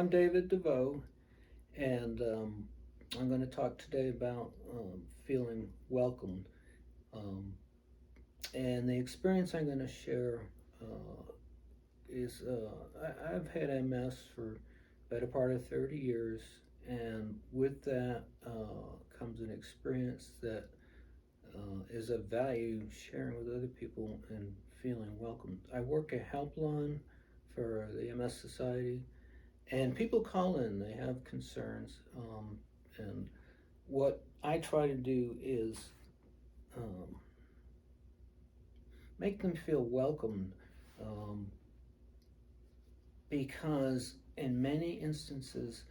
I'm David DeVoe, and I'm going to talk today about feeling welcomed. Um, and the experience I'm going to share is I've had MS for better part of 30 years, and with that comes an experience that is of value sharing with other people and feeling welcomed. I work a helpline for the MS Society. And people call in, they have concerns. And what I try to do is um, make them feel welcomed um, because, in many instances,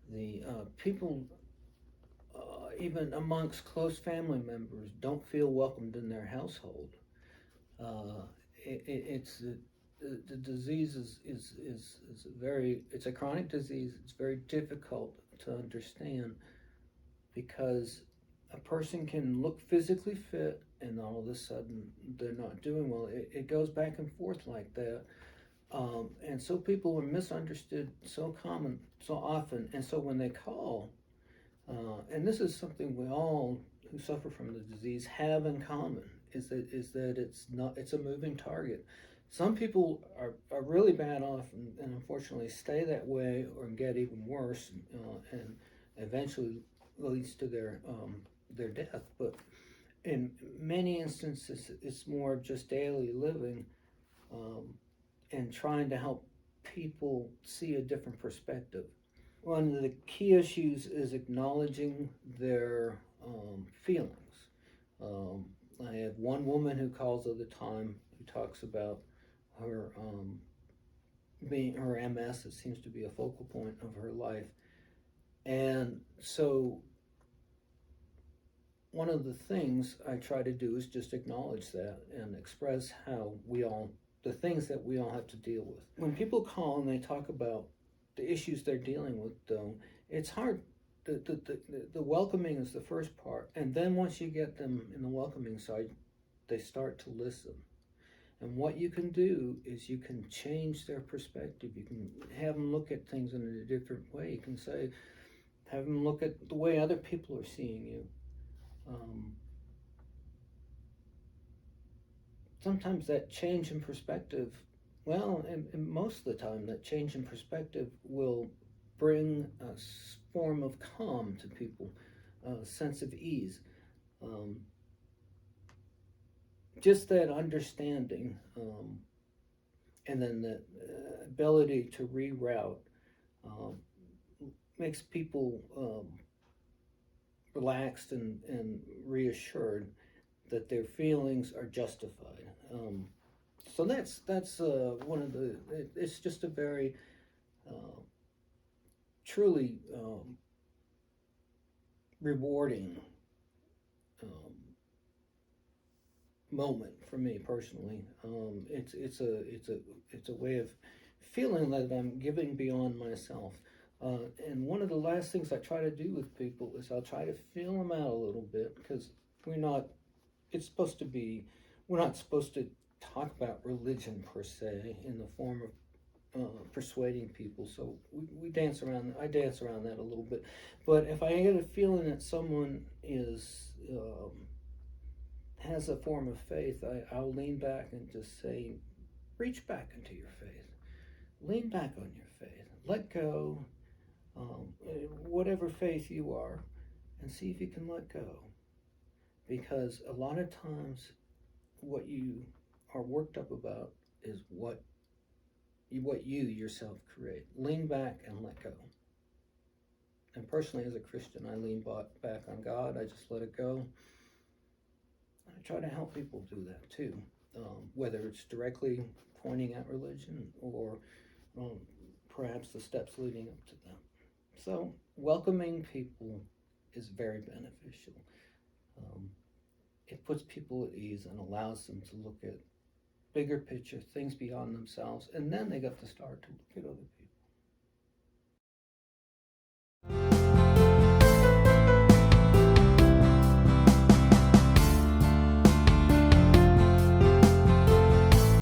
the people, even amongst close family members, don't feel welcomed in their household. Uh, it's the disease is a very it's a chronic disease. It's very difficult to understand because a person can look physically fit and all of a sudden they're not doing well. It goes back and forth like that. And so people are misunderstood so often. And so when they call, and this is something we all who suffer from the disease have in common, is that it's a moving target. Some people are really bad off and unfortunately stay that way or get even worse, and eventually leads to their death. But in many instances, it's more of just daily living, um, and trying to help people see a different perspective. One of the key issues is acknowledging their feelings. Um, I have one woman who calls all the time who talks about her being her MS. It seems to be a focal point of her life, and so one of the things I try to do is just acknowledge that and express the things that we all have to deal with. When people call and they talk about the issues they're dealing with, though, it's hard. The welcoming is the first part. And then once you get them in the welcoming side, they start to listen. And what you can do is you can change their perspective. You can have them look at things in a different way. You can have them look at the way other people are seeing you. Um, Sometimes that change in perspective, well, and most of the time, that change in perspective will bring a form of calm to people, a sense of ease. Um, just that understanding, and then the ability to reroute um, makes people relaxed and reassured that their feelings are justified. So that's one of the. It's just a very truly rewarding um, moment for me personally. It's a way of feeling that I'm giving beyond myself. And one of the last things I try to do with people is I'll try to feel them out a little bit because we're not. It's supposed to be. We're not supposed to talk about religion per se in the form of persuading people. So we dance around. I dance around that a little bit. But if I get a feeling that someone is has a form of faith, I'll lean back and just say, reach back into your faith. Lean back on your faith. Let go, whatever faith you are, and see if you can let go. Because a lot of times, what you are worked up about is what you yourself create. Lean back and let go. And personally, as a Christian, I lean back on God. I just let it go. I try to help people do that too, whether it's directly pointing at religion or um, perhaps the steps leading up to them. So, welcoming people is very beneficial. Um, it puts people at ease and allows them to look at bigger picture, things beyond themselves, and then they got to start to look at other